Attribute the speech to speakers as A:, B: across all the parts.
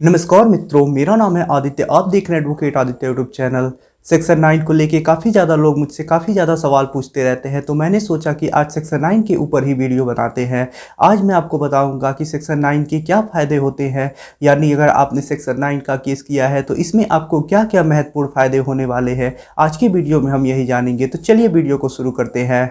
A: नमस्कार मित्रों, मेरा नाम है आदित्य। आप देख रहे हैं advocate Aditya YouTube channel. Section 9 को लेके काफ़ी ज़्यादा लोग मुझसे काफ़ी ज़्यादा सवाल पूछते रहते हैं, तो मैंने सोचा कि आज सेक्शन 9 के ऊपर ही वीडियो बनाते हैं। आज मैं आपको बताऊंगा कि सेक्शन 9 के क्या फ़ायदे होते हैं, यानी अगर आपने सेक्शन 9 का केस किया है तो इसमें आपको क्या क्या महत्वपूर्ण फ़ायदे होने वाले हैं। आज की वीडियो में हम यही जानेंगे, तो चलिए वीडियो को शुरू करते हैं।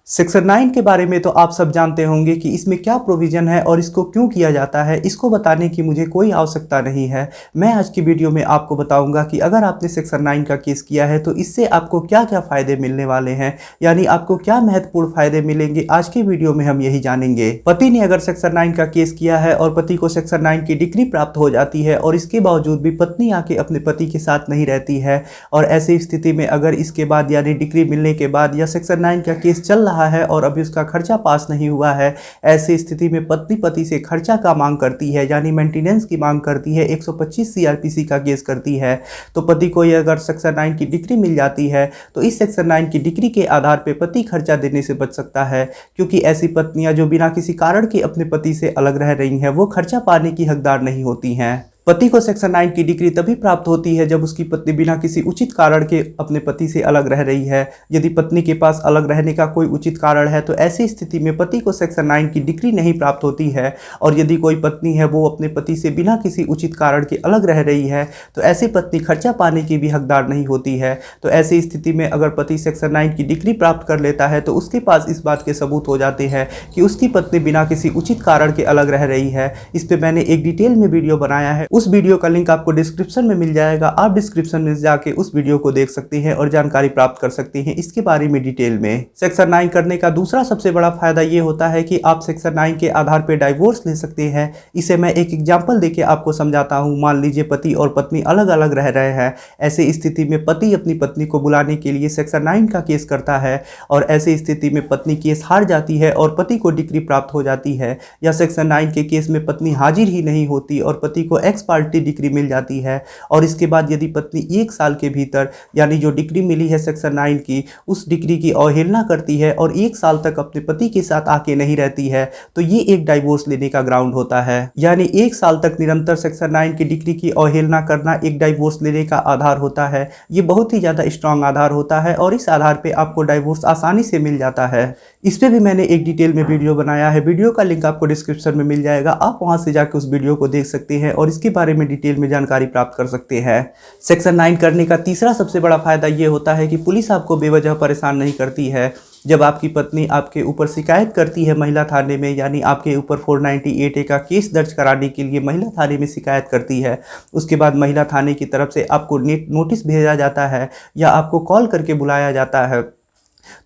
A: सेक्शन 9 के बारे में तो आप सब जानते होंगे कि इसमें क्या प्रोविज़न है और इसको क्यों किया जाता है। इसको बताने की मुझे कोई आवश्यकता नहीं है। मैं आज की वीडियो में आपको बताऊंगा कि अगर आपने सेक्शन 9 का केस किया है तो इससे आपको क्या क्या फ़ायदे मिलने वाले हैं, यानी आपको क्या महत्वपूर्ण फ़ायदे मिलेंगे। आज की वीडियो में हम यही जानेंगे। पति ने अगर सेक्शन 9 का केस किया है और पति को सेक्शन 9 की डिग्री प्राप्त हो जाती है और इसके बावजूद भी पत्नी आके अपने पति के साथ नहीं रहती है, और ऐसी स्थिति में अगर इसके बाद यानी डिग्री मिलने के बाद या सेक्शन 9 का केस चल रहा है और अभी उसका खर्चा पास नहीं हुआ है, ऐसी स्थिति में पत्नी पति से खर्चा का मांग करती है, यानी मेंटेनेंस की मांग करती है, 125 सीआरपीसी का केस करती है। तो पति को ये अगर सेक्शन 9 की डिग्री मिल जाती है तो इस सेक्शन 9 की डिग्री के आधार पर पति खर्चा देने से बच सकता है, क्योंकि ऐसी पत्नियां जो बिना किसी कारण के अपने पति से अलग रह रही हैं वो खर्चा पाने की हकदार नहीं होती हैं। पति को सेक्शन 9 की डिग्री तभी प्राप्त होती है जब उसकी पत्नी बिना किसी उचित कारण के अपने पति से अलग रह रही है। यदि पत्नी के पास अलग रहने का कोई उचित कारण है तो ऐसी स्थिति में पति को सेक्शन 9 की डिग्री नहीं प्राप्त होती है। और यदि कोई पत्नी है वो अपने पति से बिना किसी उचित कारण के अलग रह रही है तो ऐसी पत्नी खर्चा पाने की भी हकदार नहीं होती है। तो ऐसी स्थिति में अगर पति सेक्शन 9 की डिग्री प्राप्त कर लेता है तो उसके पास इस बात के सबूत हो जाते हैं कि उसकी पत्नी बिना किसी उचित कारण के अलग रह रही है। इस पर मैंने एक डिटेल में वीडियो बनाया है, उस वीडियो का लिंक आपको डिस्क्रिप्शन में मिल जाएगा। आप डिस्क्रिप्शन में जाके उस वीडियो को देख सकते हैं और जानकारी प्राप्त कर सकते हैं इसके बारे में डिटेल में। सेक्शन 9 करने का दूसरा सबसे बड़ा फायदा ये होता है कि आप सेक्शन 9 के आधार पर डाइवोर्स ले सकते हैं। इसे मैं एक एग्जांपल देके आपको समझाता हूं। मान लीजिए पति और पत्नी अलग अलग रह रहे हैं। ऐसी स्थिति में पति अपनी पत्नी को बुलाने के लिए सेक्शन 9 का केस करता है और ऐसी स्थिति में पत्नी केस हार जाती है और पति को डिग्री प्राप्त हो जाती है, या सेक्शन 9 के केस में पत्नी हाजिर ही नहीं होती और पति को एक्स पार्टी डिग्री मिल जाती है। और इसके बाद यदि पत्नी 1 साल के भीतर यानी जो डिग्री मिली है सेक्शन 9 की, उस डिग्री की अवहेलना करती है और 1 साल तक अपने पति के साथ आके नहीं रहती है, तो ये एक डाइवोर्स लेने का ग्राउंड होता है। यानी 1 साल तक निरंतर सेक्शन 9 की डिग्री की अवहेलना करना एक डाइवोर्स लेने का आधार होता है। ये बहुत ही ज़्यादा स्ट्रांग आधार होता है और इस आधार पर आपको डाइवोर्स आसानी से मिल जाता है। इस पर भी मैंने एक डिटेल में वीडियो बनाया है। वीडियो का लिंक आपको डिस्क्रिप्शन में मिल जाएगा। आप वहां से जाकर उस वीडियो को देख सकते हैं और इसके बारे में डिटेल में जानकारी प्राप्त कर सकते हैं। सेक्शन 9 करने का तीसरा सबसे बड़ा फायदा ये होता है कि पुलिस आपको बेवजह परेशान नहीं करती है। जब आपकी पत्नी आपके ऊपर शिकायत करती है महिला थाने में, यानी आपके ऊपर 498A का केस दर्ज कराने के लिए महिला थाने में शिकायत करती है, उसके बाद महिला थाने की तरफ से आपको नोटिस भेजा जाता है या आपको कॉल करके बुलाया जाता है,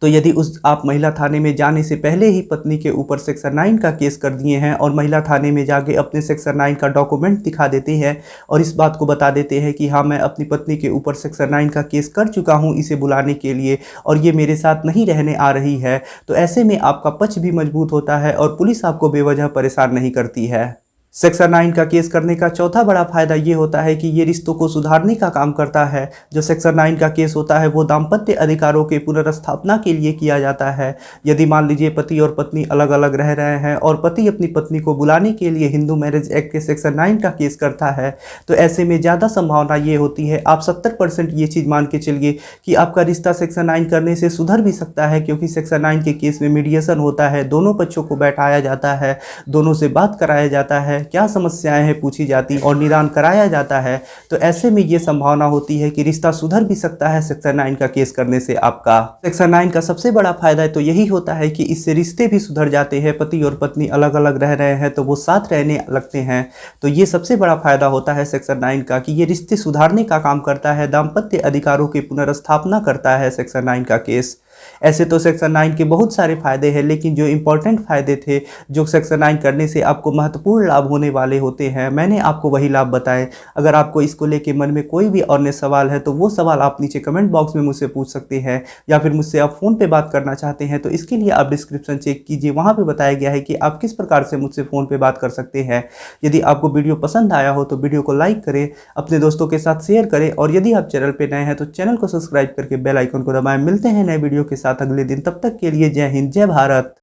A: तो यदि आप महिला थाने में जाने से पहले ही पत्नी के ऊपर सेक्शन 9 का केस कर दिए हैं और महिला थाने में जाके अपने सेक्शन 9 का डॉक्यूमेंट दिखा देते हैं और इस बात को बता देते हैं कि हाँ, मैं अपनी पत्नी के ऊपर सेक्शन 9 का केस कर चुका हूँ इसे बुलाने के लिए और ये मेरे साथ नहीं रहने आ रही है, तो ऐसे में आपका पक्ष भी मजबूत होता है और पुलिस आपको बेवजह परेशान नहीं करती है। सेक्शन 9 का केस करने का चौथा बड़ा फायदा ये होता है कि ये रिश्तों को सुधारने का काम करता है। जो सेक्शन 9 का केस होता है वो दाम्पत्य अधिकारों के पुनर्स्थापना के लिए किया जाता है। यदि मान लीजिए पति और पत्नी अलग अलग रह रहे हैं और पति अपनी पत्नी को बुलाने के लिए हिंदू मैरिज एक्ट के सेक्शन 9 का केस करता है, तो ऐसे में ज़्यादा संभावना ये होती है, आप 70% ये चीज़ मान के चलिए कि आपका रिश्ता सेक्शन 9 करने से सुधर भी सकता है, क्योंकि सेक्शन 9 के केस में मीडिएशन होता है, दोनों पक्षों को बैठाया जाता है, दोनों से बात कराया जाता है, क्या समस्याएं हैं पूछी जाती और निदान कराया जाता है। तो ऐसे में ये संभावना होती है कि रिश्ता सुधर भी सकता है सेक्शन 9 का केस करने से। आपका सेक्शन 9 का सबसे बड़ा फायदा तो यही होता है कि इससे रिश्ते भी सुधर जाते हैं। पति और पत्नी अलग अलग रह रहे हैं तो वो साथ रहने लगते हैं, तो ये सबसे बड़ा फायदा होता है सेक्शन 9 का कि ये रिश्ते सुधारने का काम करता है, दाम्पत्य अधिकारों की पुनर्स्थापना करता है सेक्शन 9 का केस। ऐसे तो सेक्शन 9 के बहुत सारे फायदे हैं, लेकिन जो इंपॉर्टेंट फायदे थे, जो सेक्शन 9 करने से आपको महत्वपूर्ण लाभ होने वाले होते हैं, मैंने आपको वही लाभ बताए। अगर आपको इसको लेके मन में कोई भी अन्य सवाल है तो वो सवाल आप नीचे कमेंट बॉक्स में मुझसे पूछ सकते हैं, या फिर मुझसे आप फ़ोन पे बात करना चाहते हैं तो इसके लिए आप डिस्क्रिप्शन चेक कीजिए, वहाँ पर बताया गया है कि आप किस प्रकार से मुझसे फ़ोन पर बात कर सकते हैं। यदि आपको वीडियो पसंद आया हो तो वीडियो को लाइक करें, अपने दोस्तों के साथ शेयर करें, और यदि आप चैनल पर नए हैं तो चैनल को सब्सक्राइब करके बेल आइकन को दबाएं। मिलते हैं नए वीडियो के साथ अगले दिन, तब तक के लिए जय हिंद, जय भारत।